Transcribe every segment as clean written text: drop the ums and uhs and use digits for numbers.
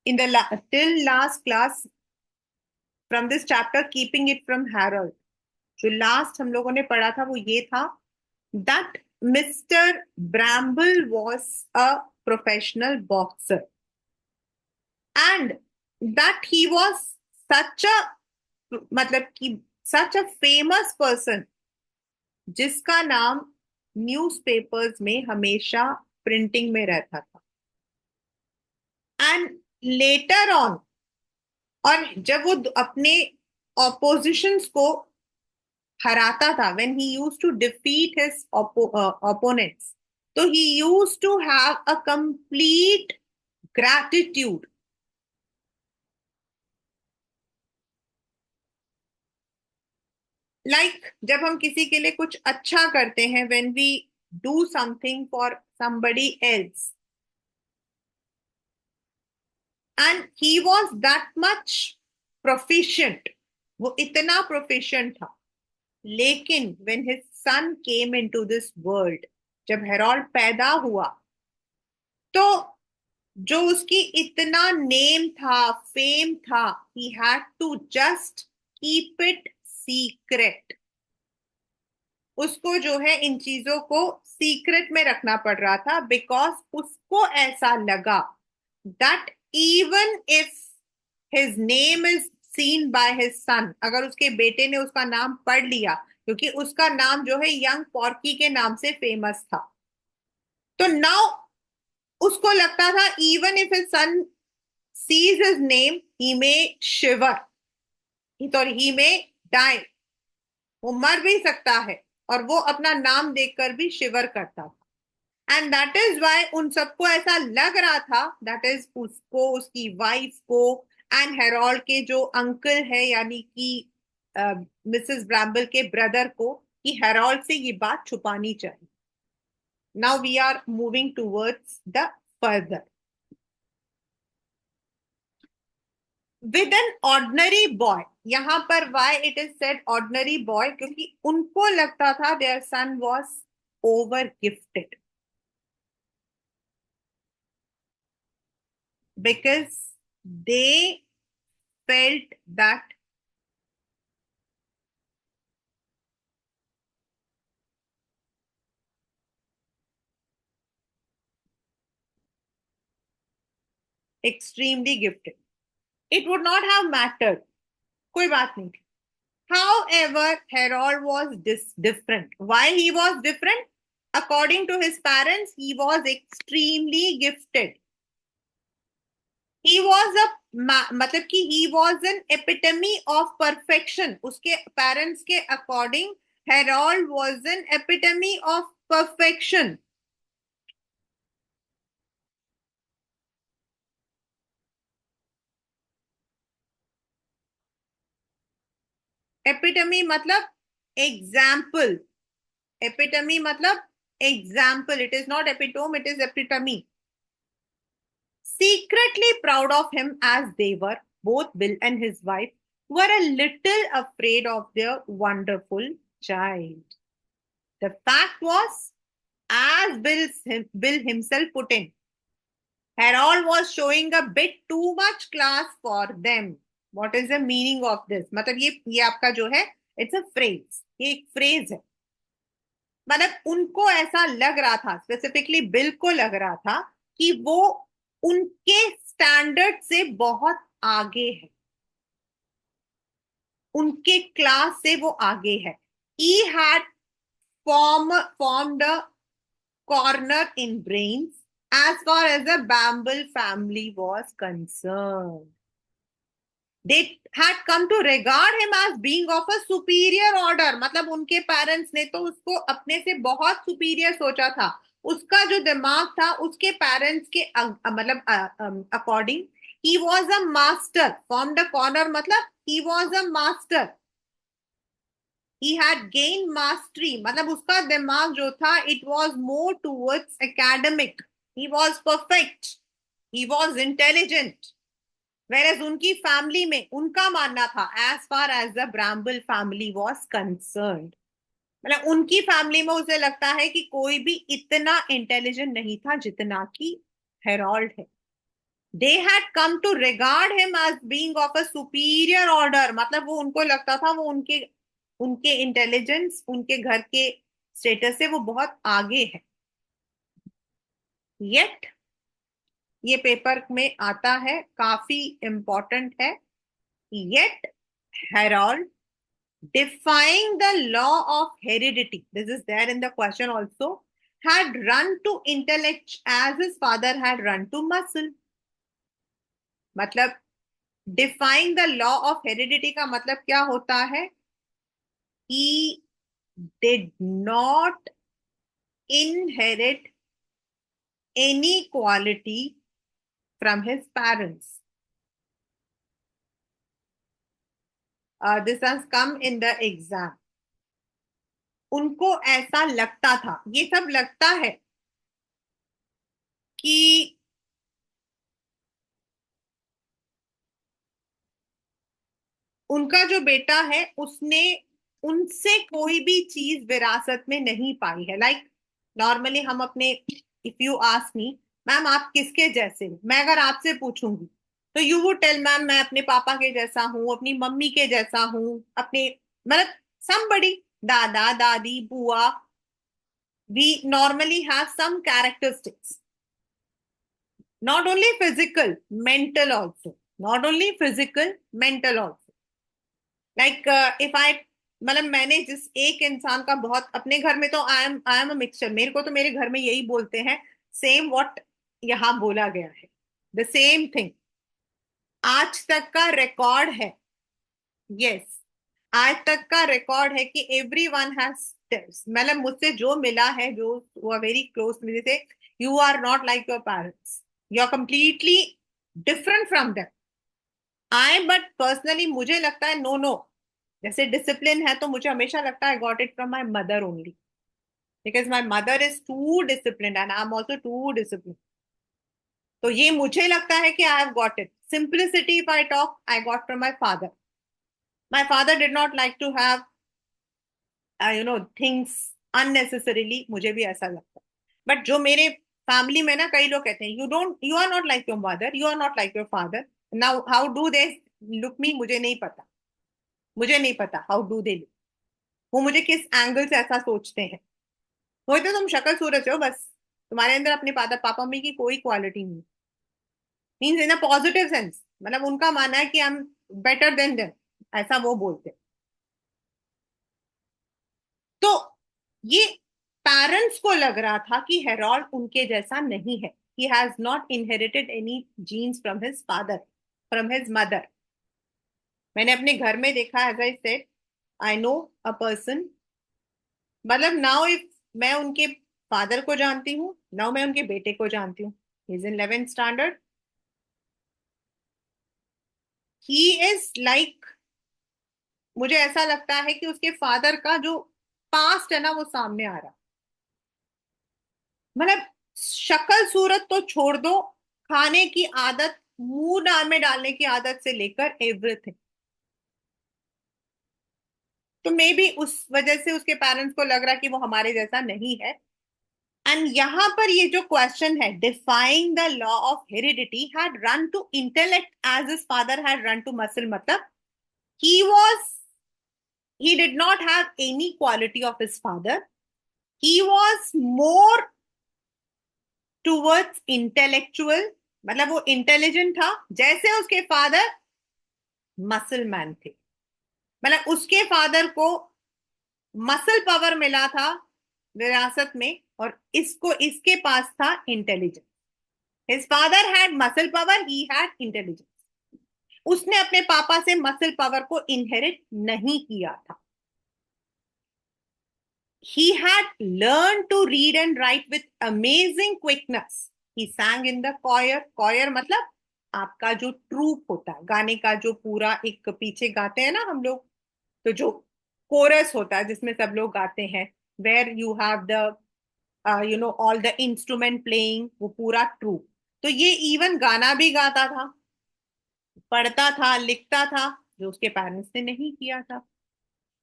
in the till last class from this chapter keeping it from Harold, जो last हम लोगों ने पढ़ा था वो ये था that Mr. Bramble was a professional boxer and that he was such a मतलब कि such a famous person जिसका नाम न्यूज़पेपर्स में हमेशा प्रिंटिंग में रहता था एंड लेटर ऑन और जब वो अपने ऑपोजिशंस को हराता था when he used to defeat his opponents तो he used to have a complete gratitude जब हम किसी के लिए कुछ अच्छा करते हैं when we do something for somebody else and he was that much proficient वो इतना प्रोफिशिएंट था लेकिन when his son came into this world जब हेरोल्ड पैदा हुआ तो जो उसकी इतना नेम था फेम था he had to just keep it secret उसको जो है इन चीजों को सीक्रेट में रखना पड़ रहा था बिकॉज उसको ऐसा लगा that even if his name is seen by his son अगर उसके बेटे ने उसका नाम पढ़ लिया क्योंकि उसका नाम जो है यंग पॉर्की के नाम से फेमस था तो नाउ उसको लगता था even if his son sees his name he may shiver तो ही मे डाई वो मर भी सकता है और वो अपना नाम देखकर भी शिवर करता था एंड दैट इज वाई उन सबको ऐसा लग रहा था दैट इज उसको उसकी वाइफ को एंड हेरोल्ड के जो अंकल है यानी कि मिसेस ब्रैम्बल के ब्रदर को कि हेरोल्ड से ये बात छुपानी चाहिए now we are moving towards the further with an ordinary boy यहां पर why it is said ordinary boy क्योंकि उनको लगता था their son was over gifted because they felt that extremely gifted. It would not have mattered. कोई बात नहीं थी. However, Harold was different. Why he was different? According to his parents, he was extremely gifted. He was a मतलब कि he was an epitome of perfection. उसके parents के according, Harold was an epitome of perfection. Epitome मतलब example epitome मतलब example it is not epitome it is epitome secretly proud of him as they were both Bill and his wife were a little afraid of their wonderful child the fact was as Bill himself put in Harold was showing a bit too much class for them what is the meaning of this मतलब ये आपका जो है it's a phrase ये एक phrase है मतलब उनको ऐसा लग रहा था स्पेसिफिकली बिल को लग रहा था कि वो उनके स्टैंडर्ड से बहुत आगे है उनके क्लास से वो आगे है he had formed a corner in brains as far as the Bamble family was concerned they had come to regard him as being of a superior order मतलब उनके पेरेंट्स ने तो उसको अपने से बहुत सुपीरियर सोचा था उसका जो दिमाग था उसके पेरेंट्स के मतलब according he was a master formed a corner मतलब he was a master he had gained mastery मतलब उसका दिमाग जो था it was more towards academic he was perfect he was intelligent whereas उनकी फैमिली में उनका मानना था as far as the Bramble family was concerned मतलब उनकी फैमिली में उसे लगता है कि कोई भी इतना इंटेलिजेंट नहीं था जितना कि हेरोल्ड है they had come to regard him as being of a superior order, मतलब वो उनको लगता था वो उनके उनके इंटेलिजेंस, उनके घर के स्टेटस से वो बहुत आगे है। येट, ये पेपर में आता है, काफी इंपॉर्टेंट है। Yet Harold, defying the law of heredity, this is there in the question also, had run to intellect as his father had run to muscle। मतलब defying the law of heredity का मतलब क्या होता है? He did not inherit any quality from his parents. This has come in the exam। उनको ऐसा लगता था, ये सब लगता है कि उनका जो बेटा है उसने उनसे कोई भी चीज विरासत में नहीं पाई है। लाइक नॉर्मली हम अपने, if you ask me ma'am आप किसके जैसे हो, मैं अगर आपसे पूछूंगी तो यू वुड टेल मैम मैं अपने पापा के जैसा हूँ, अपनी मम्मी के जैसा हूँ, अपने मतलब somebody, दादा दादी बुआ, we normally have some characteristics, not only physical, mental also, not only physical, mental also। Like if I, मतलब मैंने जिस एक इंसान का बहुत अपने घर में, तो आई एम अ मिक्सचर, मेरे को तो मेरे घर में यही बोलते हैं, सेम व्हाट यहाँ बोला गया है, द सेम थिंग आज तक का रिकॉर्ड है। यस, आज तक का रिकॉर्ड है कि एवरी वन हैज, मतलब मुझसे जो मिला है, जो वेरी क्लोज मुझे से, you are not like your parents, you are completely different from them. I but personally मुझे लगता है नो नो, जैसे डिसिप्लिन है तो मुझे हमेशा लगता है I got it from my mother only, because my mother is too discipline and I am also too discipline. तो ये मुझे लगता है कि I have got it. Simplicity if I talk, I got from my father. My father did not like to have things unnecessarily, मुझे भी ऐसा लगता है। बट जो मेरे फैमिली में ना कई लोग कहते हैं you are not like your mother, you are not like your father, now how do they look me, मुझे नहीं पता, मुझे नहीं पता हाउ डू दे लुक, वो मुझे किस एंगल से ऐसा सोचते हैं। वही तो, तुम शक्ल सूरत हो बस, तुम्हारे अंदर अपने पापा पापा मम्मी की कोई क्वालिटी नहीं, means in a positive sense, मतलब उनका मानना है कि हम बेटर देन देम, ऐसा वो बोलते हैं। तो ये पेरेंट्स को लग रहा था कि हेरोल्ड उनके जैसा नहीं है, he has not inherited any genes from his father, from his mother. मैंने अपने घर में देखा, as I said, I know a person, मतलब नाउ इफ मैं उनके फादर को जानती हूँ, नाउ मैं उनके बेटे को जानती हूँ, he is in 11th standard, he is like, मुझे ऐसा लगता है कि उसके फादर का जो पास्ट है ना वो सामने आ रहा, मतलब शक्ल सूरत तो छोड़ दो, खाने की आदत, मुंह डाल में डालने की आदत से लेकर एवरीथिंग। तो मे बी उस वजह से उसके पेरेंट्स को लग रहा कि वो हमारे जैसा नहीं है। एंड यहां पर ये जो क्वेश्चन है, defying the law of heredity, had ran to intellect as his father had ran to muscle, मतलब he was, he did not have any quality of his father, he was more towards intellectual, मतलब वो intelligent था जैसे उसके father muscle man थे, मतलब उसके father को मसल पावर मिला था विरासत में, और इसको इसके पास था intelligence. His father had muscle power, he had intelligence. उसने अपने पापा से मसल पावर को इनहेरिट नहीं किया था। He had learned to read and write with amazing quickness. He sang in the choir. Choir मतलब आपका जो ट्रूप होता है, गाने का जो पूरा एक पीछे गाते हैं ना हम लोग, तो जो कोरस होता है जिसमें सब लोग गाते हैं, where you have the all the instrument playing, वो पूरा ट्रूप। तो ये इवन गाना भी गाता था, पढ़ता था, लिखता था, जो उसके पेरेंट्स ने नहीं किया था।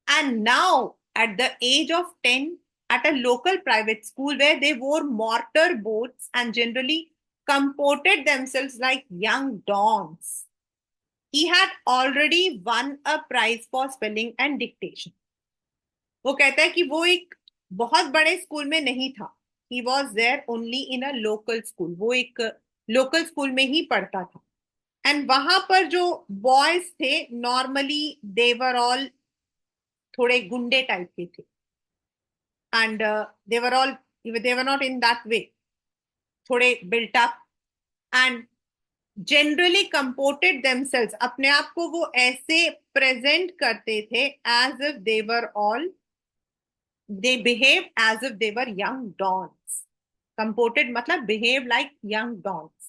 And now, at the age of 10, at a local private school where they wore mortar boats and generally comported themselves like young dons. He had already won a prize for spelling and dictation. वो कहता है कि वो एक बहुत बड़े school में नहीं था. He was there only in a local school. वो एक लोकल स्कूल में ही पढ़ता था. एंड वहां पर जो बॉयज थे नॉर्मली देवर ऑल थोड़े गुंडे टाइप के थे. And they were all they were not in that way. थोड़े built up and generally comported themselves. अपने आप को वो ऐसे प्रेजेंट करते थे as if they were all they behaved as if they were young dons. Comported मतलब behave like young dons.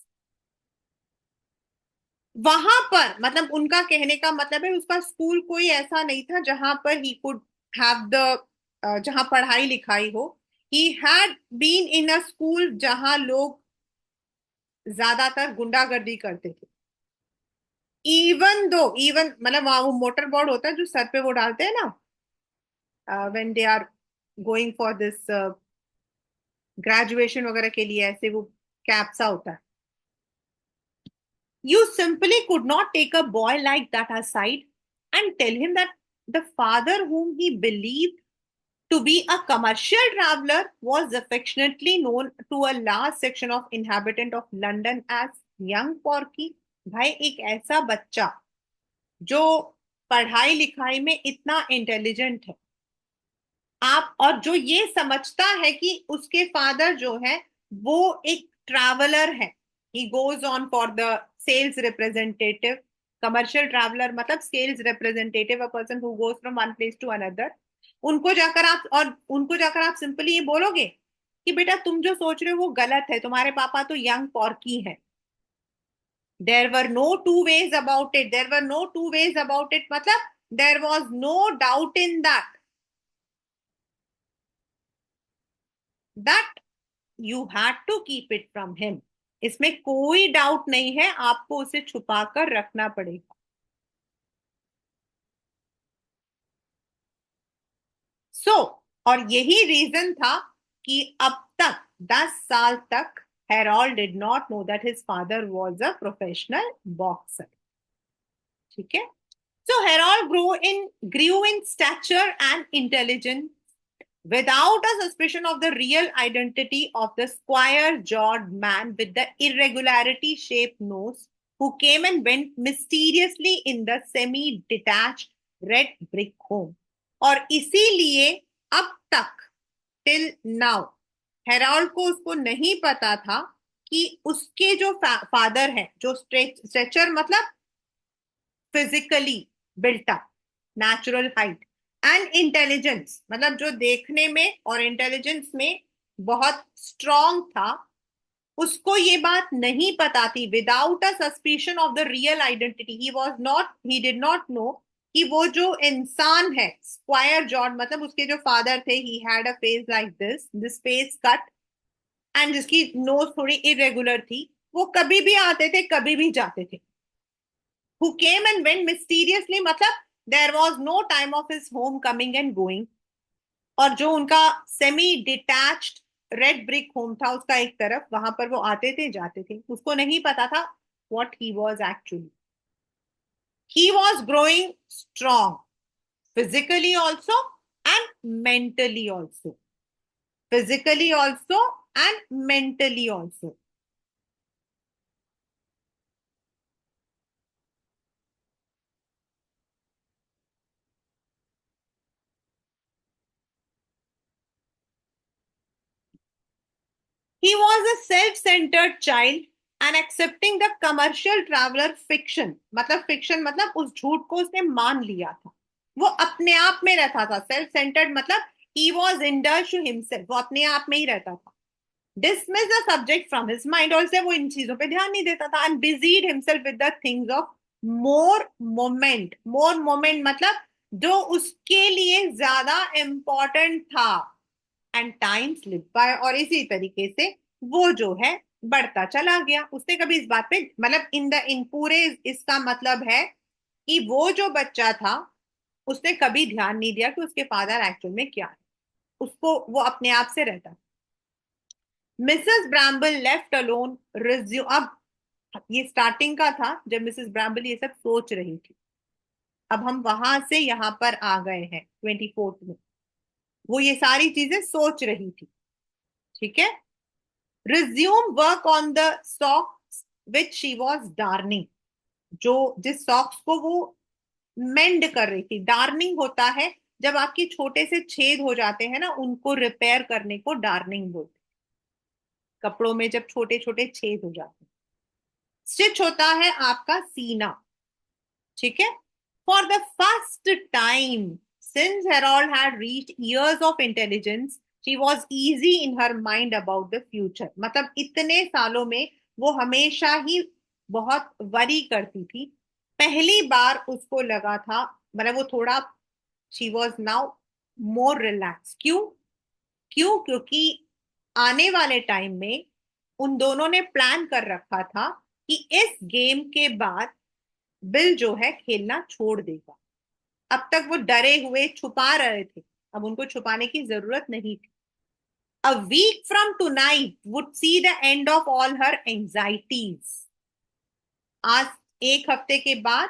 वहां पर मतलब उनका कहने का मतलब है उसका स्कूल कोई ऐसा नहीं था जहां पर ही कुड हैव द जहां पढ़ाई लिखाई हो. He had been in a school जहां लोग ज्यादातर गुंडागर्दी करते थे. इवन मतलब वहां वो मोटर बोर्ड होता है जो सर पे वो डालते हैं ना when they are going for this graduation वगैरह के लिए ऐसे वो कैप सा होता है. You simply could not take a boy like that aside and tell him that the father, whom he believed to be a commercial traveler, was affectionately known to a large section of inhabitant of London as young Porky. भाई एक ऐसा बच्चा जो पढ़ाई लिखाई में इतना intelligent है आप और जो ये समझता है कि उसके फादर जो है वो एक ट्रैवलर है. He goes on for the sales representative. Commercial traveller मतलब sales representative a person who goes from one place to another. उनको जाकर आप सिंपली ये बोलोगे कि बेटा तुम जो सोच रहे हो वो गलत है. तुम्हारे पापा तो यंग पॉर्की है. There were no two ways about it. There were no two ways about it मतलब there was no doubt in that that you had to keep it from him. इसमें कोई डाउट नहीं है आपको उसे छुपा कर रखना पड़ेगा. और यही रीजन था कि अब तक 10 साल तक Harold did not know that his father was a professional boxer. ठीक है. सो Harold grew in stature and intelligence without a suspicion of the real identity of the square-jawed man with the irregularity-shaped nose who came and went mysteriously in the semi-detached red brick home. और इसीलिए अब तक till now Herald को उसको नहीं पता था कि उसके जो फादर है जो स्ट्रेचर मतलब physically built up natural height and intelligence मतलब जो देखने में और इंटेलिजेंस में बहुत स्ट्रॉन्ग था उसको ये बात नहीं पता थी. Without a suspicion of the real identity he did not know कि वो जो इंसान है स्क्वायर जॉर्ड मतलब उसके जो फादर थे he had a face like this face cut and जिसकी नोज थोड़ी इरेगुलर थी. वो कभी भी आते थे कभी भी जाते थे. who came and went mysteriously मतलब there was no time of his home coming and going. और जो उनका semi detached red brick home था उसका एक तरफ वहां पर वो आते थे जाते थे. उसको नहीं पता था what he was actually. He was growing strong physically also and mentally also. Physically also and mentally also. He was a self-centered child and accepting the commercial traveler fiction. मतलब fiction मतलब उस झूठ को उसने मान लिया था. वो अपने आप में रहता था. सेल्फ सेंटर्ड मतलब he was indulged to himself. वो अपने आप में ही रहता था. Dismiss the subject from his mind. और से वो इन चीजों पे ध्यान नहीं देता था. And busied himself with the things of more moment. More moment मतलब जो उसके लिए ज्यादा important था. And time slip by. और इसी तरीके से वो जो है बढ़ता चला गया. उसने कभी इस बात पे मतलब इन पूरे इसका मतलब है कि वो जो बच्चा था उसने कभी ध्यान नहीं दिया कि उसके फादर एक्चुअल में क्या है. उसको वो अपने आप से रहता. Mrs Bramble left alone resume. अब ये स्टार्टिंग का था जब मिसेस ब्रैम्बल ये सब सोच रही थी। अब हम वहां से यहाँ पर आ गए हैं 24th में। वो ये सारी चीजें सोच रही थी। ठीक है। Resume work on the socks which she was darning. जो जिस सॉक्स को वो मेंड कर रही थी। डार्निंग होता है जब आपके छोटे से छेद हो जाते हैं ना, उनको रिपेयर करने को डार्निंग बोलते हैं। कपड़ों में जब छोटे छोटे छेद हो जाते हैं। स्टिच होता है आपका सीना। ठीक है। For the first time since Harold had reached years of intelligence she was easy in her mind about the future. मतलब इतने सालों में वो हमेशा ही बहुत वरी करती थी। पहली बार उसको लगा था, मतलब वो थोड़ा, she was now more relax. क्यों? क्यों? क्योंकि आने वाले टाइम में उन दोनों ने प्लान कर रखा था कि इस गेम के बाद बिल जो है खेलना छोड़ देगा। अब तक वो डरे हुए छुपा रहे थे, अब उनको छुपाने की जरूरत नहीं थी। A week from tonight would see the end of all her anxieties. आज एक हफ्ते के बाद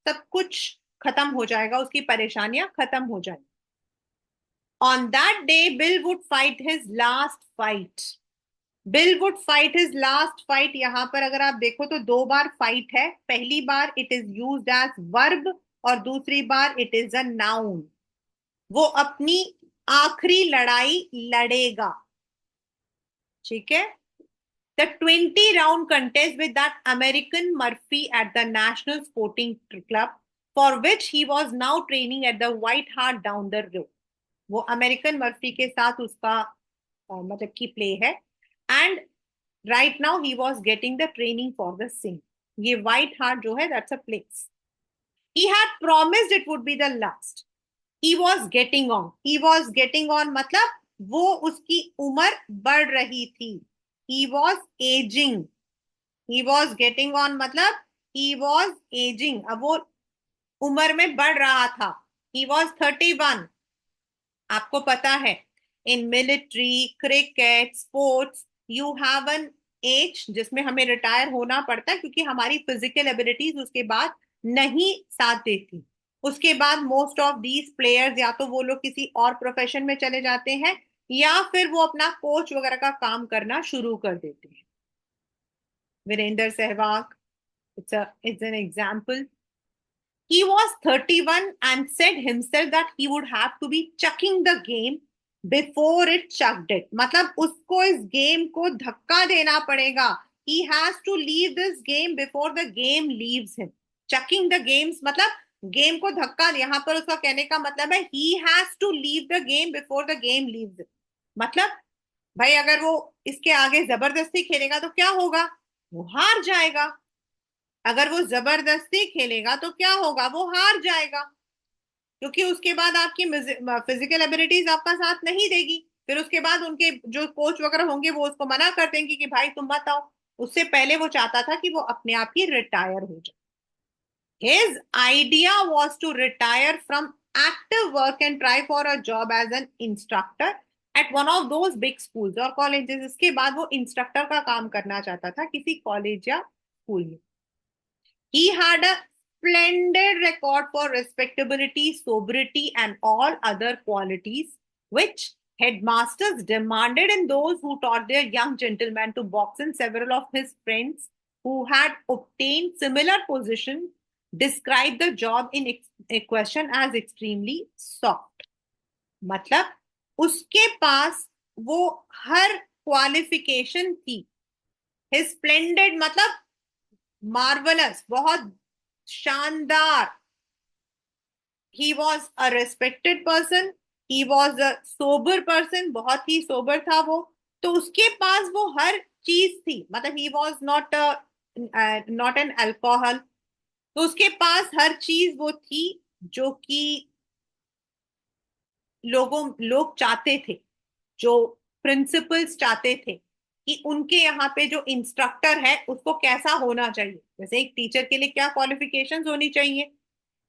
सब कुछ खत्म हो जाएगा, उसकी परेशानियां खत्म हो जाएंगी। On that day bill would fight his last fight. Bill would fight his last fight. यहां पर अगर आप देखो तो दो बार फाइट है। पहली बार it is used as verb और दूसरी बार इट इज अ नाउन। वो अपनी आखिरी लड़ाई लड़ेगा। ठीक है। The 20 round contest with that American Murphy at the National Sporting Club, for which he was now training at the White Hart down the road. वो अमेरिकन मर्फी के साथ उसका मतलब की प्ले है। And right now he was getting the training for the sing. ये White Hart जो है that's a place. He had promised it would be the last. He was getting on. He was getting on मतलब वो उसकी उम्र बढ़ रही थी। He was ageing. He was getting on मतलब ही वॉज एजिंग। अब वो उम्र में बढ़ रहा था। He was 31। आपको पता है in military, cricket, sports you have an age जिसमें हमें रिटायर होना पड़ता है क्योंकि हमारी फिजिकल एबिलिटीज उसके बाद नहीं साथ देती। उसके बाद मोस्ट ऑफ दीज प्लेयर्स या तो वो लोग किसी और प्रोफेशन में चले जाते हैं या फिर वो अपना कोच वगैरह का काम करना शुरू कर देते हैं। Virender Sehwag, it's an example. He was 31 and said himself that he would have to be chucking the game before it chucked it. मतलब उसको इस गेम को धक्का देना पड़ेगा। He has to leave this game before the game leaves him. Chucking the games मतलब game को धक्का। यहाँ पर उसका कहने का मतलब है he has to leave the game before the game leaves him। मतलब भाई अगर वो इसके आगे जबरदस्ती खेलेगा तो क्या होगा? वो हार जाएगा। अगर वो जबरदस्ती खेलेगा तो क्या होगा? वो हार जाएगा। क्योंकि उसके बाद आपकी फिजिकल एबिलिटीज आपका साथ नहीं देगी। फिर उसके बाद उनके जो कोच वगैरह होंगे वो उसको मना कर देंगे कि भाई तुम मत आओ। उससे पहले वो चाहता था कि वो अपने आप ही रिटायर हो जाए। His idea was to retire from active work and try for a job as an instructor at one of those big schools और colleges। इसके बाद वो इंस्ट्रक्टर का काम करना चाहता था किसी कॉलेज या स्कूल में। He had a splendid record for respectability, sobriety, and all other qualities which headmasters demanded in those who taught their young gentlemen to box. And several of his friends who had obtained similar positions described the job in a question as extremely soft. मतलब उसके पास वो हर qualification थी। His splendid मतलब marvellous, बहुत शानदार। He was a respected person. He was a sober person, बहुत ही sober था वो। तो उसके पास वो हर चीज थी। मतलब he was not an alcohol. तो उसके पास हर चीज वो थी जो कि लोग चाहते थे, जो प्रिंसिपल्स चाहते थे कि उनके यहाँ पे जो इंस्ट्रक्टर है उसको कैसा होना चाहिए। जैसे एक टीचर के लिए क्या क्वालिफिकेशंस होनी चाहिए?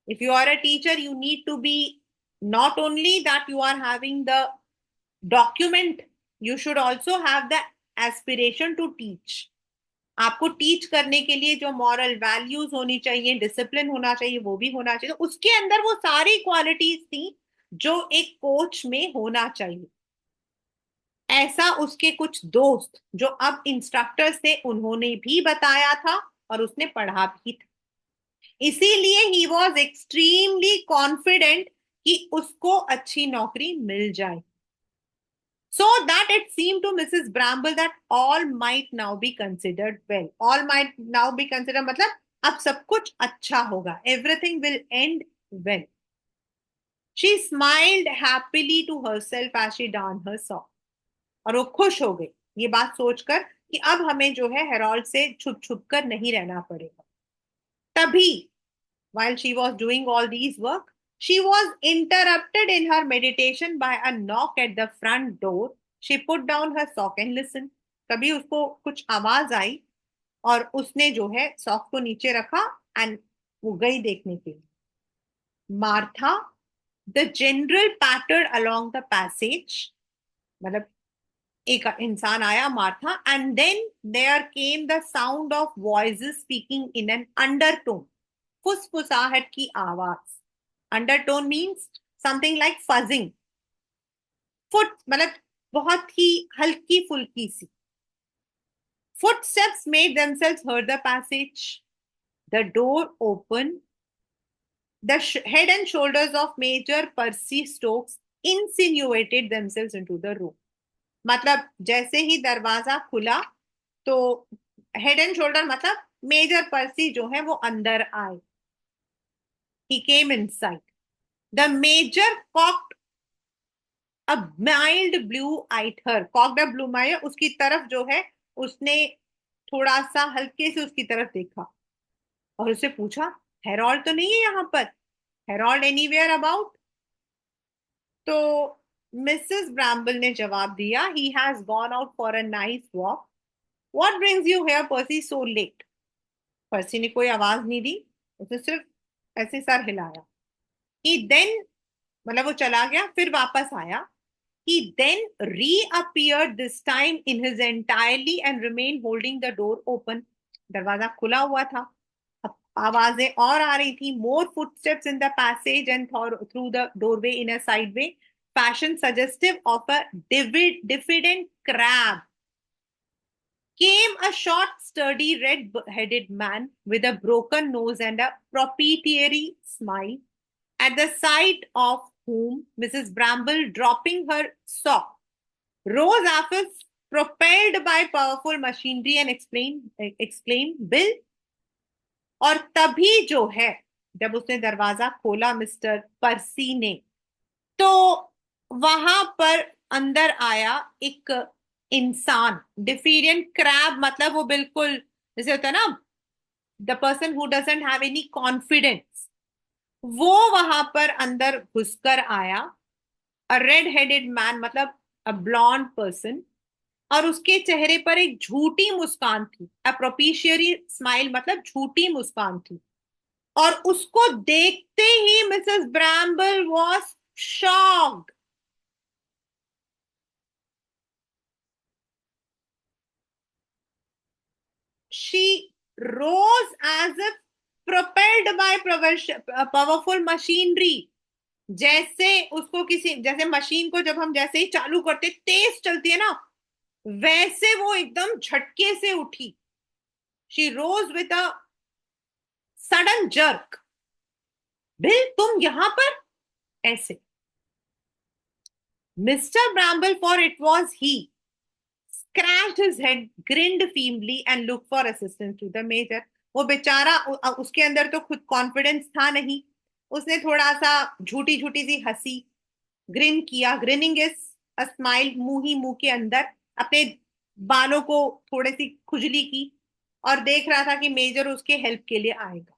if you are a teacher you need to be not only that you are having the document, you should also have the aspiration to teach. आपको टीच करने के लिए जो मॉरल वैल्यूज होनी चाहिए, डिसिप्लिन होना चाहिए, वो भी होना चाहिए। तो उसके अंदर वो सारी क्वालिटीज थी जो एक कोच में होना चाहिए। ऐसा उसके कुछ दोस्त जो अब इंस्ट्रक्टर्स थे उन्होंने भी बताया था और उसने पढ़ा भी था। इसीलिए ही वॉज एक्सट्रीमली कॉन्फिडेंट कि उसको अच्छी नौकरी मिल जाए। So that it seemed to Mrs. Bramble that all might now be considered well. All might now be considered मतलब अब सब कुछ अच्छा होगा. Everything will end well. She smiled happily to herself as she donned her sock. और वो खुश हो गई ये बात सोचकर कि अब हमें जो है हेरोल्ड से छुप छुप कर नहीं रहना पड़ेगा। तभी while she was doing all these work, she was interrupted in her meditation by a knock at the front door. She put down her sock and listened. तभी उसको कुछ आवाज आई और उसने जो है सॉक को नीचे रखा एंड वो गई देखने के लिए। Martha the general pattered along the passage, मतलब एक इंसान आया Martha, and then there came the sound of voices speaking in an undertone. फुसफुसाहट की आवाज। Undertone means something like fuzzing. Foot मतलब बहुत ही हल्की फुल्की सी। Footsteps made themselves heard the passage. The door opened. The head and shoulders of Major Percy Stokes insinuated themselves into the room. मतलब जैसे ही दरवाजा खुला तो हेड एंड शोल्डर मतलब मेजर पर्सी जो है वो अंदर आए। He came inside. The major cocked a mild blue eyed her. Cocked a blue eye, उसकी तरफ जो है उसने थोड़ा सा हल्के से उसकी तरफ देखा और उससे पूछा, हेरोल्ड तो नहीं है यहाँ पर? Harold anywhere about? तो मिसेस ब्रैम्बल ने जवाब दिया, he has gone out for a nice walk. What brings you here Percy so late? Percy ने कोई आवाज नहीं दी, उसने सिर्फ ऐसे सर हिलाया। ही देन मतलब वो चला गया, फिर वापस आया। He then reappeared this time in his entirely and remained holding the door open. दरवाजा खुला हुआ था। अब आवाजें और आ रही थी। More footsteps in the passage and through the doorway in a sideway fashion suggestive of a diffident crab came a short, sturdy, red-headed man with a broken nose and a propitiatory smile, at the sight of whom Mrs. Bramble, dropping her sock, rose as if propelled by powerful machinery and exclaimed, "Bill!" और तभी जो है जब उसने दरवाजा खोला mister पर्सी ने, तो वहां पर अंदर आया एक इंसान। डिफीरियंट क्रैब मतलब वो बिल्कुल जैसे होता है ना, the person who doesn't have any confidence, वो वहां पर अंदर घुसकर आया। अ रेड हेडेड मैन मतलब अ ब्लॉन्ड पर्सन, और उसके चेहरे पर एक झूठी मुस्कान थी। अ प्रोपिशियरी स्माइल मतलब झूठी मुस्कान थी। और उसको देखते ही Mrs Bramble was shocked. She rose as if propelled by powerful machinery. जैसे उसको किसी, जैसे मशीन को जब हम जैसे ही चालू करते तेज चलती है ना, वैसे वो एकदम झटके से उठी। She rose with a sudden jerk. Bill तुम यहां पर? ऐसे। Mr Bramble, for it was he, scratched his head, grinned feebly, and looked for assistance to the major. वो बेचारा उसके अंदर तो खुद कॉन्फिडेंस था नहीं। उसने थोड़ा सा झूठी झूठी सी हंसी, ग्रिन किया। ग्रिनिंग इज अ स्माइल, मुंह ही मुंह के अंदर अपने बालों को थोड़ी सी खुजली की और देख रहा था कि मेजर उसके हेल्प के लिए आएगा।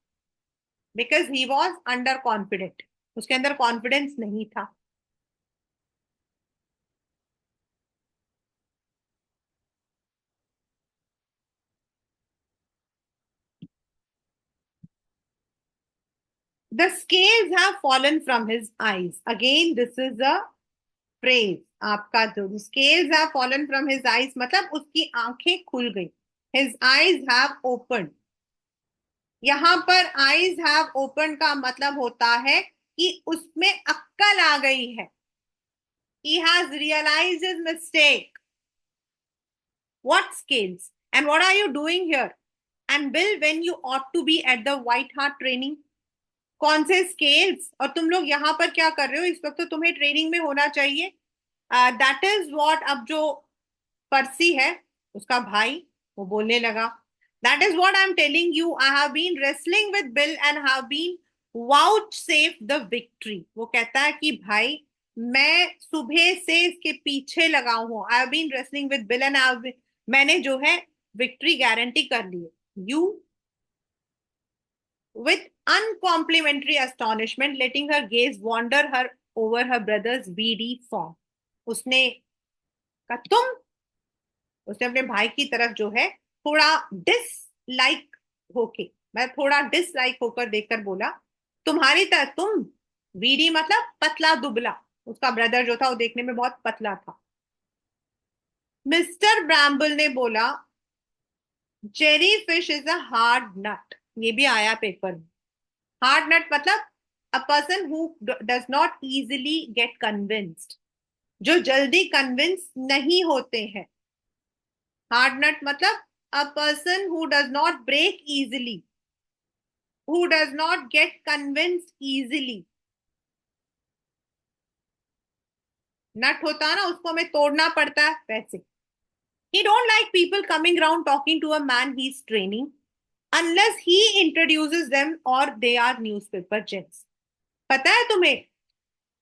Because he was under confident, उसके अंदर कॉन्फिडेंस नहीं था। The scales have fallen from his eyes. Again, this is a phrase. आपका जो scales have fallen from his eyes मतलब उसकी आंखें खुल गई. His eyes have open. यहां पर आईज हैव ओपन का मतलब होता है कि उसमें अक्ल आ गई है. He has realized his mistake. What skills? And what are you doing here? And Bill, when you ought to be at the White Hart training, कौन से स्केल्स और तुम लोग यहाँ पर क्या कर रहे हो? इस वक्त तो तुम्हें ट्रेनिंग में होना चाहिए. That is what. अब जो पर्सी है उसका भाई वो बोलने लगा. That is what I am telling you. I have been wrestling with Bill and have been vouchsafed the victory. वो कहता है कि भाई मैं सुबह से इसके पीछे लगा हूं. I have been wrestling with Bill and मैंने जो है विक्ट्री गारंटी कर ली है. You with uncomplimentary astonishment, letting her gaze wander her over her brother's beady form. उसने कहा तुम. उसने अपने भाई की तरफ जो है थोड़ा डिसलाइक होके मैं थोड़ा डिसलाइक होकर देखकर बोला तुम्हारी तरह. तुम बीडी मतलब पतला दुबला. उसका ब्रदर जो था वो देखने में बहुत पतला था. मिस्टर ब्रैम्बल ने बोला Jerry Fish is a hard nut. ये भी आया पेपर में. हार्ड नट मतलब a person who does not easily get convinced. जो जल्दी कन्विंस नहीं होते हैं. हार्ड नट मतलब a person who does not break easily, who does not get convinced easily. Nut होता है ना उसको हमें तोड़ना पड़ता है वैसे. He don't like people coming around talking to a man he is training unless he introduces them or they are newspaper gents. पता है तुम्हें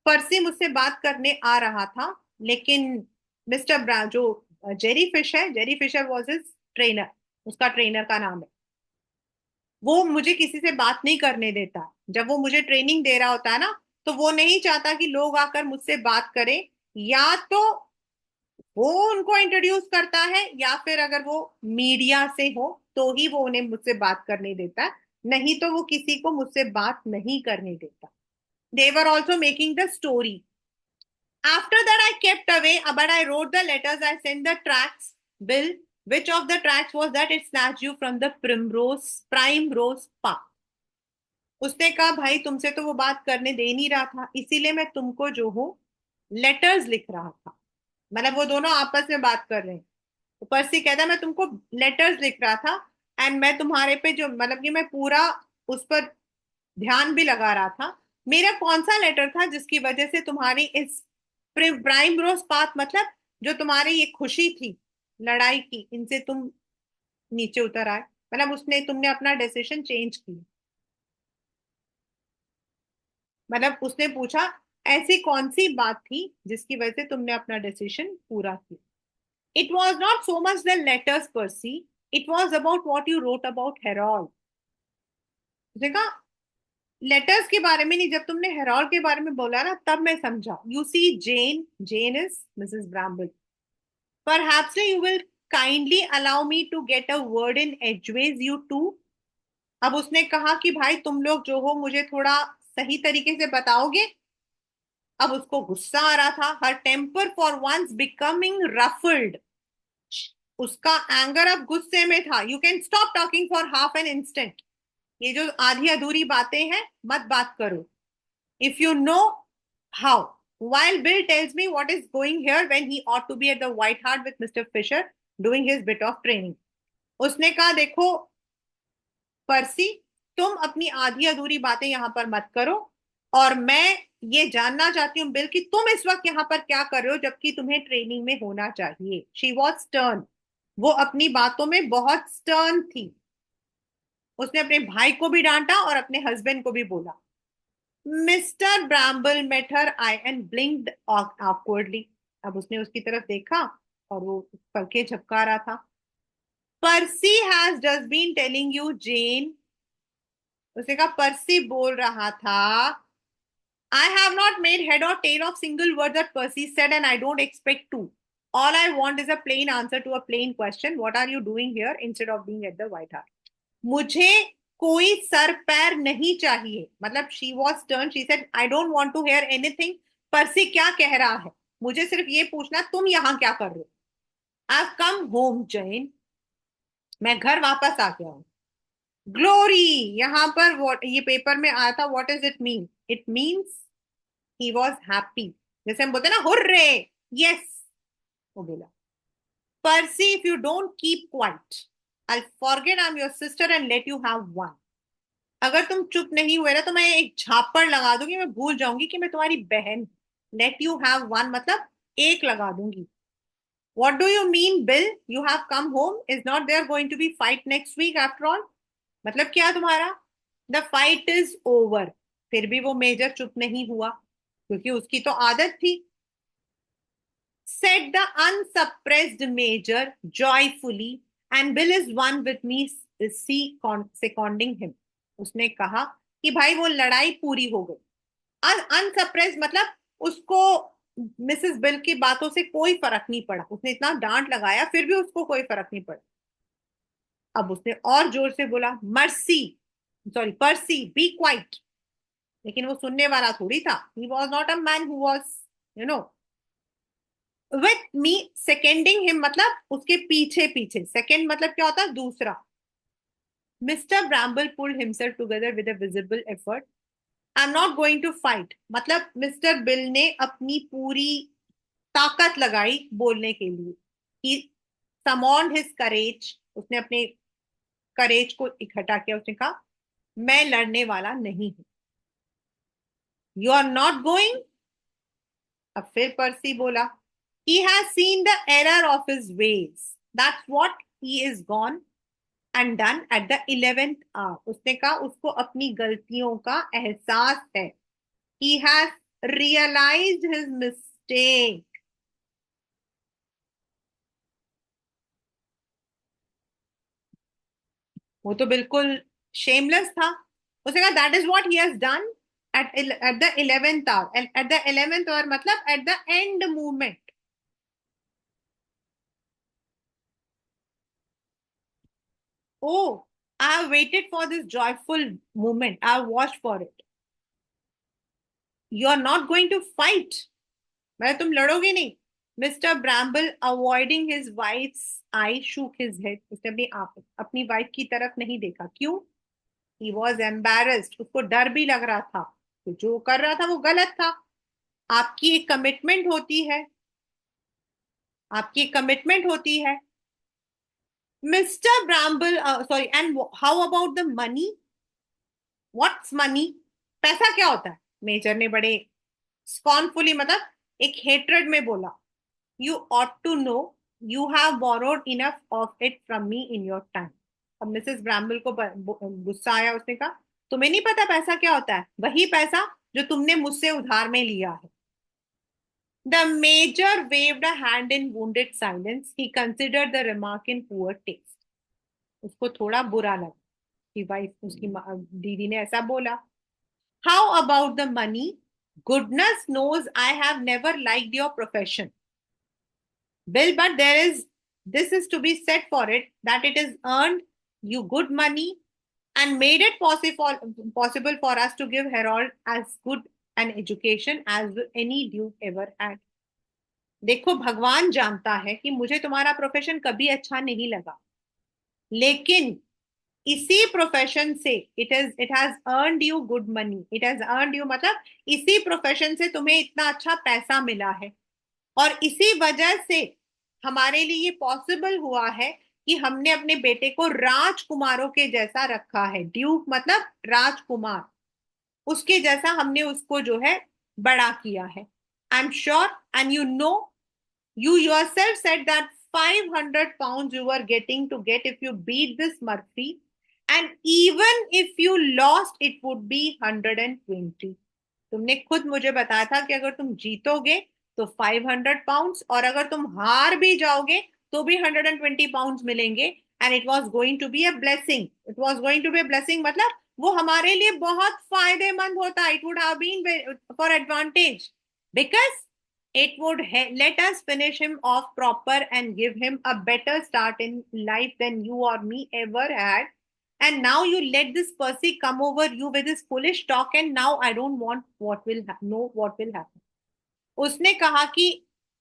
पर्सी मुझसे बात करने आ रहा था लेकिन मिस्टर ब्रा जो जेरी फिश है, Jerry Fisher was his trainer. उसका ट्रेनर का नाम है. वो मुझे किसी से बात नहीं करने देता. जब वो मुझे ट्रेनिंग दे रहा होता है ना तो वो नहीं चाहता कि लोग आकर मुझसे बात करें. या तो वो उनको इंट्रोड्यूस करता है या फिर अगर वो मीडिया से हो तो ही वो उन्हें मुझसे बात करने देता है. नहीं तो वो किसी को मुझसे बात नहीं करने देता. They were also making the story. After that, I kept away, but I wrote the letters. I sent the tracks. Bill, which of the tracks was that? It snatched you from the Primrose Park. उसने कहा भाई तुमसे तो वो बात करने दे नहीं रहा था इसीलिए मैं तुमको जो हूँ लेटर्स लिख रहा था. मतलब वो दोनों आपस में बात कर रहे हैं. तो पर्सी कहता है मैं तुमको लेटर्स लिख रहा था. एंड मैं तुम्हारे पे जो मतलब कि मैं पूरा उस पर ध्यान भी लगा रहा था. मेरा कौन सा लेटर था जिसकी वजह से तुम्हारी इस प्राइम रोज पाथ मतलब जो तुम्हारी ये खुशी थी लड़ाई की इनसे तुम नीचे उतर आए. मतलब उसने तुमने अपना डिसीजन चेंज किया. मतलब उसने पूछा ऐसी कौन सी बात थी जिसकी वजह से तुमने अपना डिसीजन पूरा किया. It was not so much the letters per se. It was about what you wrote about Harold. उसने कहा लेटर्स के बारे में नहीं. जब तुमने हेरोल्ड के बारे में बोला ना तब मैं समझा. You see Jane. Jane is Mrs Bramble. Perhaps you will kindly allow me to get a word in edgeways you too. अब उसने कहा कि भाई तुम लोग जो हो मुझे थोड़ा सही तरीके से बताओगे. अब उसको गुस्सा आ रहा था. Her temper for once becoming ruffled. उसका एंगर अब गुस्से में था. You can stop talking for half an instant. ये जो आधी अधूरी बातें हैं मत बात करो. If you know how. While Bill tells me what is going here when he ought to be at the White Hart with Mr. Fisher doing his bit of training. उसने कहा देखो पर्सी तुम अपनी आधी अधूरी बातें यहां पर मत करो. और मैं ये जानना चाहती हूँ बिल कि तुम इस वक्त यहाँ पर क्या कर रहे हो जबकि तुम्हें ट्रेनिंग में होना चाहिए. She was stern. वो अपनी बातों में बहुत स्टर्न थी. उसने अपने भाई को भी डांटा और अपने हस्बैंड को भी बोला. Mr Bramble met her eye and blinked awkwardly. अब उसने उसकी तरफ देखा और वो पलके झपका रहा था. Percy has just been telling you Jane. उसने कहा पर्सी बोल रहा था. I have not made head or tail of single word that Percy said and I don't expect to. All I want is a plain answer to a plain question. What are you doing here instead of being at the White Hart? मुझे कोई sir पैर नहीं चाहिए. मतलब she was torn. She said I don't want to hear anything. Percy क्या कह रहा है. मुझे सिर्फ ये पूछना तुम यहाँ क्या कर रहे हो। I have come home Jain, मैं घर वापस आ गया हूँ। ग्लोरी, यहाँ पर व्हाट ये पेपर में आया था, what is it mean? It means he was happy. जैसे हम बोलते हैं ना, हुर्रे, यस, वो बोला। Percy, if you don't keep quiet, I forget I am your sister and let you have one. अगर तुम चुप नहीं हुए ना तो मैं एक झापड़ लगा दूंगी, मैं भूल जाऊंगी कि मैं तुम्हारी बहन। लेट यू हैव वन मतलब एक लगा दूंगी। What do you mean, Bill? You have come home. Is not there going to be fight next week after all? मतलब क्या तुम्हारा? The fight is over. फिर भी वो मेजर चुप नहीं हुआ, क्योंकि उसकी तो आदत थी। Said the unsuppressed major joyfully, and Bill is one with me, seconding him. उसने कहा कि भाई वो लड़ाई पूरी हो गई। अनसप्रेस मतलब उसको मिसेस बिल की बातों से कोई फर्क नहीं पड़ा, उसने इतना डांट लगाया फिर भी उसको कोई फर्क नहीं पड़ा। अब उसने और जोर से बोला, मर्सी, सॉरी पर्सी, बी क्वाइट। लेकिन वो सुनने वाला थोड़ी था। He was not a man who was, you know, with me seconding him, मतलब उसके पीछे पीछे। सेकेंड मतलब क्या होता है? दूसरा। Mr Bramble pulled himself together with a visible effort. I am not going to fight, मतलब मिस्टर बिल ने अपनी पूरी ताकत लगाई बोलने के लिए। ही समॉन्ड हिज करेज, उसने अपने करेज को इकट्ठा किया। उसने कहा, मैं लड़ने वाला नहीं हूं। You are not going? अब फिर पर्सी बोला, he has seen the error of his ways, that's what he is gone and done at the 11th hour. उसने कहा उसको अपनी गलतियों का एहसास है। He has realized his mistake. वो तो बिल्कुल शेमलेस था। उसने कहा that is what he has done at the 11th hour. At the 11th hour मतलब at the end movement. O, I have waited for this joyful movement, I have watched for it. You are not going to fight, मतलब तुम लड़ोगे नहीं। Mister Bramble avoiding his wife's I shook his head. उसने अपनी wife की तरफ नहीं देखा। क्यों? ही वॉज एम्बेरस्ड, उसको डर भी लग रहा था कि जो कर रहा था वो गलत था। आपकी एक कमिटमेंट होती है, आपकी एक कमिटमेंट होती है। Mr Bramble, sorry, and how about the money? What's money? पैसा क्या होता है? मेजर ने बड़े स्कॉर्नफुली, मतलब एक हेट्रेड में बोला, you ought to know, you have borrowed enough of it from me in your time. अब मिसेस ब्राम्बल को गुस्सा आया। उसने कहा, तुम्हें नहीं पता पैसा क्या होता है? वही पैसा जो तुमने मुझसे उधार में लिया है। The major waved a hand in wounded silence. He considered the remark in poor taste. उसको थोड़ा बुरा लगा कि वाइफ, उसकी दीदी ने ऐसा बोला। How about the money? Goodness knows I have never liked your profession, Bill, but this is to be said for it, that it has earned you good money and made it possible for us to give Harold as good an education as any duke ever had. देखो, भगवान जानता है कि मुझे तुम्हारा profession कभी अच्छा नहीं लगा, लेकिन इसी प्रोफेशन से it has earned you good money. It has earned you मतलब इसी प्रोफेशन से तुम्हें इतना अच्छा पैसा मिला है, और इसी वजह से हमारे लिए ये पॉसिबल हुआ है कि हमने अपने बेटे को राजकुमारों के जैसा रखा है। ड्यूक मतलब राजकुमार, उसके जैसा हमने उसको जो है बड़ा किया है। I am sure and you know, you yourself said that 500 pounds you were getting to get if you beat this Murphy, and even if you lost, it would be 120। तुमने खुद मुझे बताया था कि अगर तुम जीतोगे तो 500 पाउंड्स, और अगर तुम हार भी जाओगे तो भी 120 पाउंड्स मिलेंगे। And it was going to be a blessing, it was going to be a blessing मतलब वो हमारे लिए बहुत फायदेमंद होता। It would have been for advantage, because it would let us finish him off proper and give him a better start in life than you or me ever had. And now you let this Percy come over you with his foolish talk, and now I don't want what will know what will happen. उसने कहा कि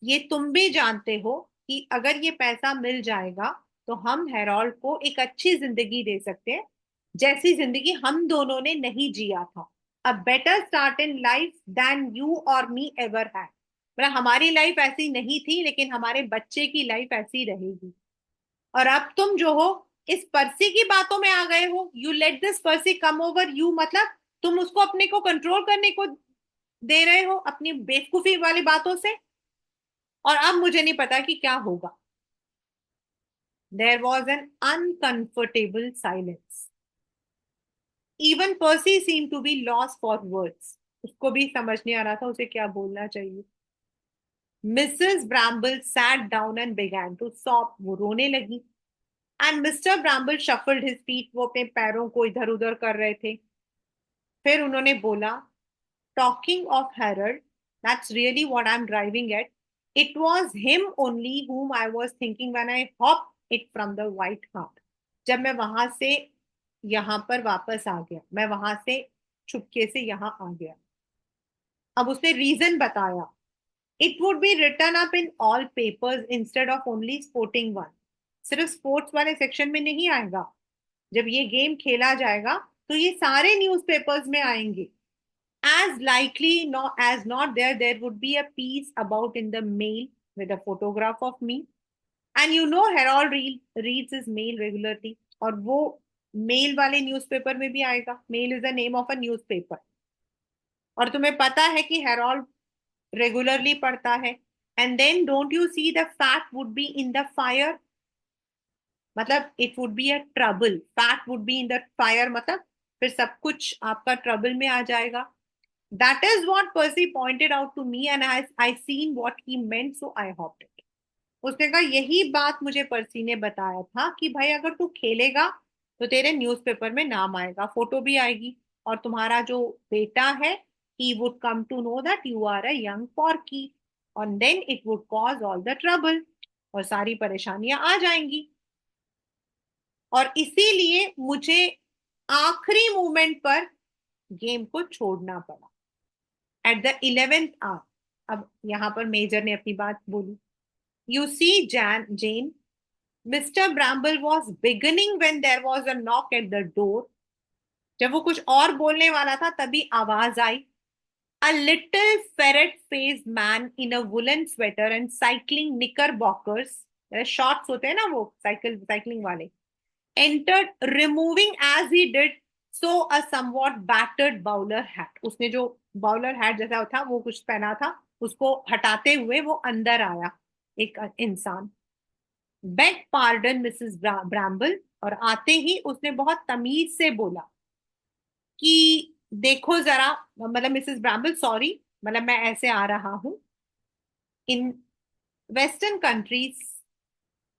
ये तुम भी जानते हो कि अगर ये पैसा मिल जाएगा तो हम हेरोल्ड को एक अच्छी जिंदगी दे सकते हैं, जैसी जिंदगी हम दोनों ने नहीं जिया था। A better start in life than you or me ever had. मतलब हमारी लाइफ ऐसी नहीं थी, लेकिन हमारे बच्चे की लाइफ ऐसी रहेगी। और अब तुम जो हो, इस पर्सी की बातों में आ गए हो। You let this pursed come over you, मतलब तुम उसको अपने को कंट्रोल करने को दे रहे हो अपनी बेवकूफी वाली बातों से। और अब मुझे नहीं पता कि क्या होगा। There was an uncomfortable silence. Even Percy seem to be lost for words. उसको भी समझ नहीं आ रहा था उसे क्या बोलना चाहिए। Mrs Bramble sat down and began to sob. वो रोने लगी। And Mr Bramble shuffled his feet. वो अपने पैरों को इधर उधर कर रहे थे। फिर उन्होंने बोला, talking of Harold, that's really what I am driving at. It was him only whom I was thinking when I hopped it from the White Hart। जब मैं वहां से यहाँ पर वापस आ गया, मैं वहां से छुपके से यहाँ आ गया। अब उसने रीजन बताया। It would be written up in all papers instead of only sporting one. सिर्फ स्पोर्ट्स वाले सेक्शन में नहीं आएगा। जब ये गेम खेला जाएगा तो ये सारे न्यूज़पेपर्स में आएंगे। As likely no, as not there would be a piece about in the mail with a photograph of me. And you know Herald reads his mail regularly। और वो मेल वाले न्यूज़पेपर में भी आएगा। Mail is the name of a newspaper. और तुम्हें पता है कि हेरोल्ड रेगुलरली पढ़ता है। And then don't you see the fat would be in the fire. मतलब it would be a trouble. Fat would be in the fire, मतलब फिर सब कुछ आपका ट्रबल में आ जाएगा। That is what Percy pointed out to me and I seen what he meant so I hopped it। उसने कहा यही बात मुझे पर्सी ने बताया था कि भाई अगर तू खेलेगा तो तेरे न्यूज़पेपर में नाम आएगा, फोटो भी आएगी। और तुम्हारा जो बेटा है, he would come to know that you are a young porky and then it would cause all the trouble। और सारी परेशानियां आ जाएंगी। और इसीलिए मुझे आखिरी मोमेंट पर गेम को छोड़ना पड़ा। At the 11th hour. अब यहां पर मेजर ने अपनी बात बोली। You see Jane, Mr Bramble was beginning when there was a knock at the door. जब वो कुछ और बोलने वाला था तभी आवाज आई। A little ferret face man in a woollen sweater and cycling knickerbockers, shorts होते हैं ना वो साइकिलिंग वाले, entered, removing as he did so a somewhat battered bowler hat। उसने जो बाउलर हैट जैसा था वो कुछ पहना था, उसको हटाते हुए वो अंदर आया एक इंसान। Beg pardon Mrs Bramble. और आते ही उसने बहुत तमीज से बोला कि देखो जरा, मतलब मिसेस ब्रैम्बल सॉरी, मतलब मैं ऐसे आ रहा हूं। In western countries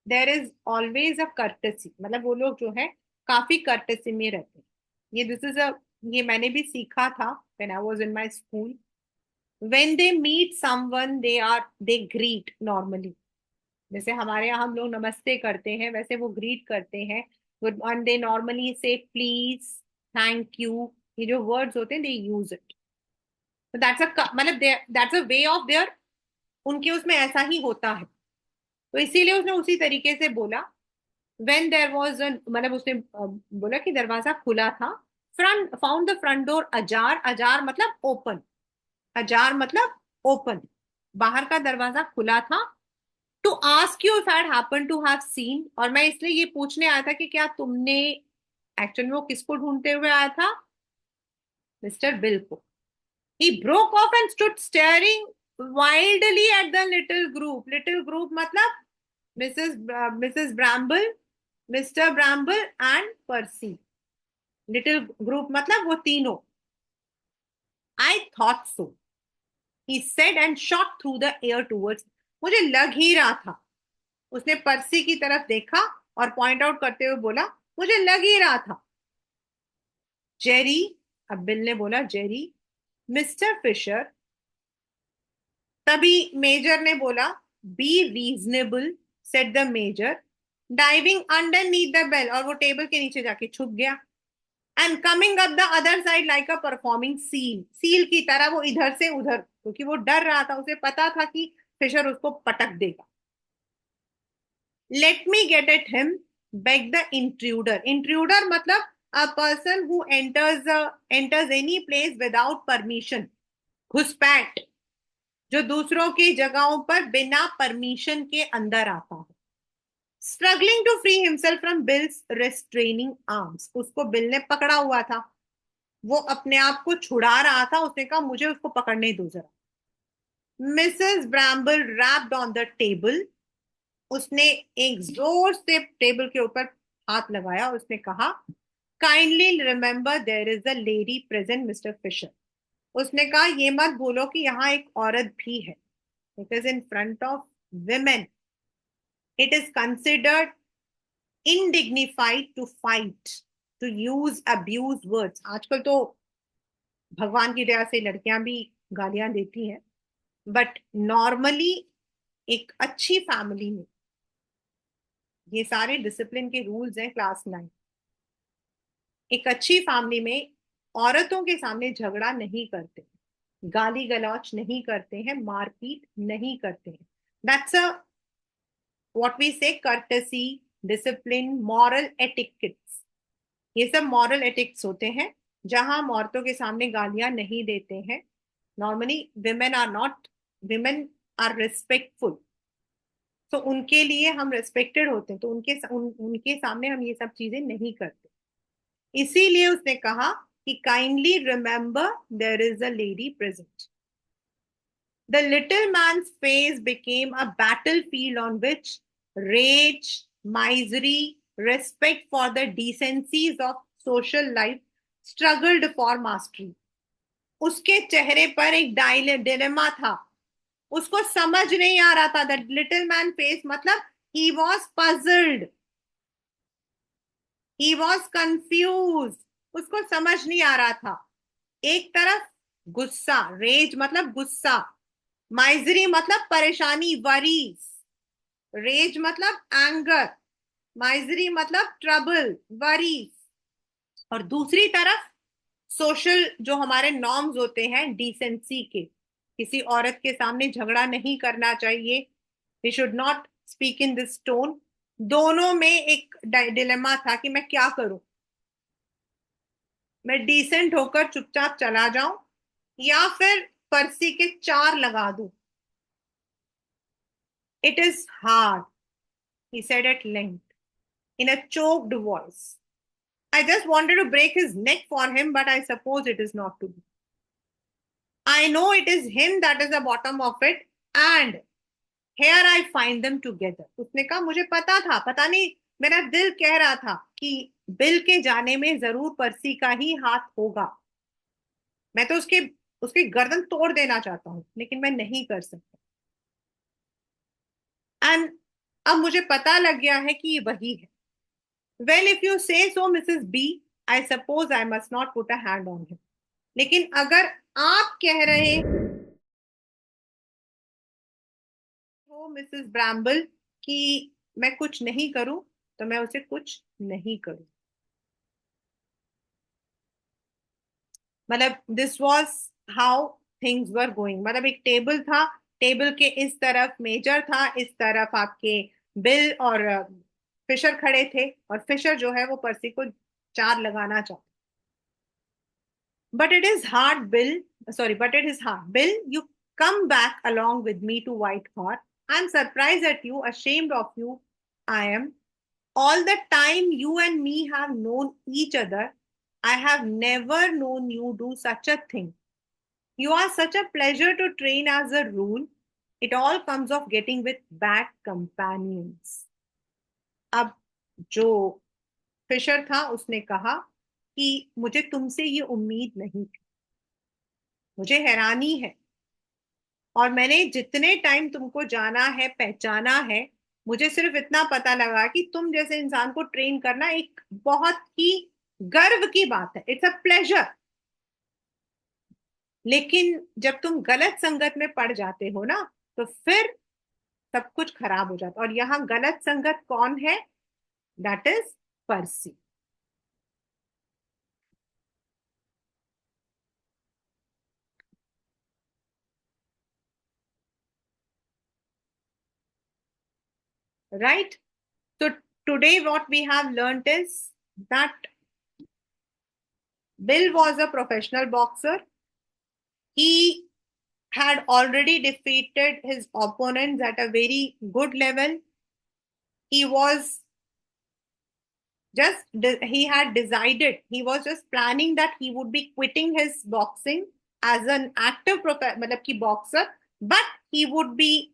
there is always a courtesy. मतलब वो लोग जो है काफी कर्टसी में रहते हैं। ये दिस इज अ, ये मैंने भी सीखा था when I was in my school. When they meet someone they greet normally. जैसे हमारे यहाँ हम लोग नमस्ते करते हैं, वैसे वो ग्रीट करते हैं। गुड, एंड दे नॉर्मली से प्लीज, थैंक यू, ये जो वर्ड्स होते हैं दे यूज इट। दैट्स अ, मतलब that's a way of their, उनके उसमें ऐसा ही होता है। तो इसीलिए उसने उसी तरीके से बोला। वेन देर वॉज, मतलब उसने बोला कि दरवाजा खुला था। Front found the front door ajar. Ajar मतलब ओपन। अजार मतलब ओपन। बाहर का दरवाजा खुला था। To ask you if had happen to have seen. और मैं इसलिए ये पूछने आया था कि क्या तुमने एक्चुअली वो किसको ढूंढते हुए आया था? मिस्टर बिल को। He broke off and stood staring wildly at the little group. Little group मतलब Mrs Bramble, Mr Bramble and Percy. Little group मतलब वो तीनों। I thought so, he said and shot through the air towards. मुझे लग ही रहा था। उसने पर्सी की तरफ देखा और पॉइंट आउट करते हुए बोला, मुझे लग ही रहा था। जेरी, अब बिल ने बोला जेरी, मिस्टर फिशर। तभी मेजर ने बोला, be reasonable, said the major, diving underneath the bell. और वो टेबल के नीचे जाके छुप गया। And coming up the other side like a performing seal. Seal की तरह वो इधर से उधर, क्योंकि वो डर रहा था, उसे पता था कि फिशर उसको पटक देगा. Let me get at him, beg the intruder. Intruder मतलब a person who enters any place without permission. घुसपैठ, जो दूसरों की जगहों पर बिना परमिशन के अंदर आता है. Struggling to free himself from Bill's restraining arms. उसको बिल ने पकड़ा हुआ था, वो अपने आप को छुड़ा रहा था. उसने कहा मुझे उसको पकड़ने दो जरा. Mrs Bramble rapped on the table. उसने एक जोर से टेबल के ऊपर हाथ लगाया. उसने कहा kindly remember there is a lady present mister Fisher. उसने कहा ये मत भूलो कि यहाँ एक औरत भी है. It is in front of women. It is considered undignified to fight, to use abuse words. आजकल तो भगवान की दया से लड़कियां भी गालियां देती हैं, बट नॉर्मली एक अच्छी फैमिली में ये सारे डिसिप्लिन के रूल्स हैं. क्लास 9. एक अच्छी फैमिली में औरतों के सामने झगड़ा नहीं करते, गाली गलौच नहीं करते हैं, मारपीट नहीं करते हैं. दैट्स अ व्हाट वी से कर्टेसी, डिसिप्लिन, मॉरल एटिकेट्स. ये सब मॉरल एटिक्स होते हैं जहां हम औरतों के सामने गालियां नहीं देते हैं. Normally women are not, women are respectful. तो उनके लिए हम रिस्पेक्टेड होते हैं, तो उनके सामने हम ये सब चीजें नहीं करते. इसीलिए उसने कहा कि kindly remember there is a lady present. The little man's face became a battlefield on which rage, misery, respect for the decencies of social life struggled for mastery. उसके चेहरे पर एक डिलेमा था. उसको समझ नहीं आ रहा था. द लिटिल मैन फेस मतलब he was puzzled, he was confuse. उसको समझ नहीं आ रहा था. एक तरफ गुस्सा, रेज मतलब गुस्सा, माइजरी मतलब परेशानी, वरीज. रेज मतलब एंगर, माइजरी मतलब ट्रबल, वरीज. और दूसरी तरफ सोशल जो हमारे नॉर्म्स होते हैं डिसेंसी के, किसी औरत के सामने झगड़ा नहीं करना चाहिए, we should not speak in this tone. दोनों में एक डिलेमा था कि मैं क्या करूं. मैं डिसेंट होकर चुपचाप चला जाऊं या फिर पर्सी के 4 लगा दूं. It is hard, he said at length, in a choked voice. I just wanted to break his neck for him, but I suppose it is not to be. I know it is him that is the bottom of it, and here I find them together. उसने कहा मुझे पता था, पता नहीं मेरा दिल कह रहा था कि बिल के जाने में जरूर पर्सी का ही हाथ होगा. मैं तो उसके उसकी गर्दन तोड़ देना चाहता हूं, लेकिन मैं नहीं कर सकता. एंड अब मुझे पता लग गया है कि ये वही है. Well, if you say so, Mrs. B, I suppose I must not put a hand on him. लेकिन अगर आप कह रहे हो मिसेस ब्रैम्बल कि मैं कुछ नहीं करूं, तो मैं उसे कुछ नहीं करूं. मतलब this was how things were going. मतलब एक टेबल था, टेबल के इस तरफ मेजर था, इस तरफ आपके बिल और फिशर खड़े थे, और फिशर जो है वो पर्सी को 4 लगाना चाहता. But it is hard, Bill. Sorry, but it is hard. Bill, you come back along with me to Whitehall. I'm surprised at you, ashamed of you. I am. All the time you and me have known each other, I have never known you do such a thing. You are such a pleasure to train as a rule. It all comes of getting with bad companions. अब जो Fisher था उसने कहा कि मुझे तुमसे ये उम्मीद नहीं थी. मुझे हैरानी है, और मैंने जितने टाइम तुमको जाना है, पहचाना है, मुझे सिर्फ इतना पता लगा कि तुम जैसे इंसान को ट्रेन करना एक बहुत ही गर्व की बात है. It's a pleasure. लेकिन जब तुम गलत संगत में पड़ जाते हो ना, तो फिर सब कुछ खराब हो जाता. और यहाँ गलत संगत कौन है? That is pursed. right? So today what we have learnt is that Bill was a professional boxer. He had already defeated his opponents at a very good level. He was he had decided, he was just planning that he would be quitting his boxing as an active मतलब कि boxer, but he would be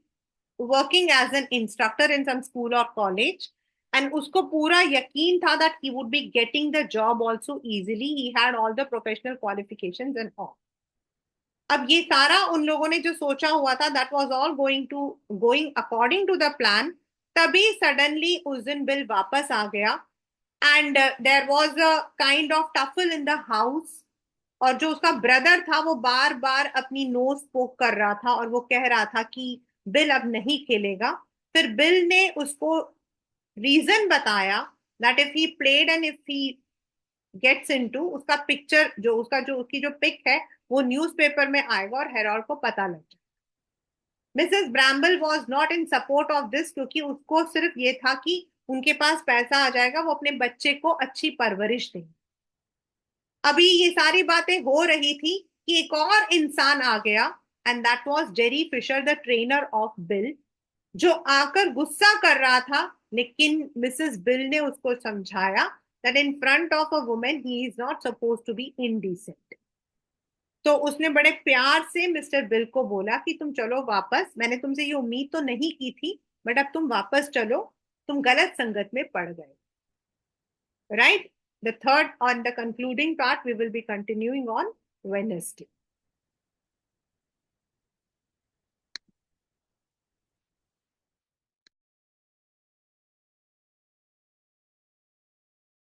working as an instructor in some school or college. And उसको पूरा यकीन था that he would be getting the job also easily. He had all the professional qualifications and all. अब ये सारा उन लोगों ने जो सोचा हुआ था, that was all going according to the plan. तभी सडनली उस दिन बिल वापस आ गया and there was a kind of scuffle in the house. और जो उसका ब्रदर था वो बार बार अपनी नोज पोक कर रहा था और वो कह रहा था कि बिल अब नहीं खेलेगा. फिर बिल ने उसको रीजन बताया that if he played and if he gets into, उसका पिक्चर जो उसका जो उसकी जो पिक है वो न्यूज़पेपर में आएगा और हेरोल्ड को पता लग जाए. Mrs Bramble was not in support of this, क्योंकि उसको सिर्फ ये था कि उनके पास पैसा आ जाएगा, वो अपने बच्चे को अच्छी परवरिश देंगे. अभी ये सारी बातें हो रही थी कि एक और इंसान आ गया and that was Jerry Fisher, the trainer of Bill, जो आकर गुस्सा कर रहा था. लेकिन मिसेस बिल ने उसको समझाया that in front of a women he is not suppose to be indecent. तो उसने बड़े प्यार से मिस्टर बिल को बोला कि तुम चलो वापस, मैंने तुमसे ये उम्मीद तो नहीं की थी, बट अब तुम वापस चलो, तुम गलत संगत में पड़ गए. Right. The third on the concluding part we will be continuing on Wednesday.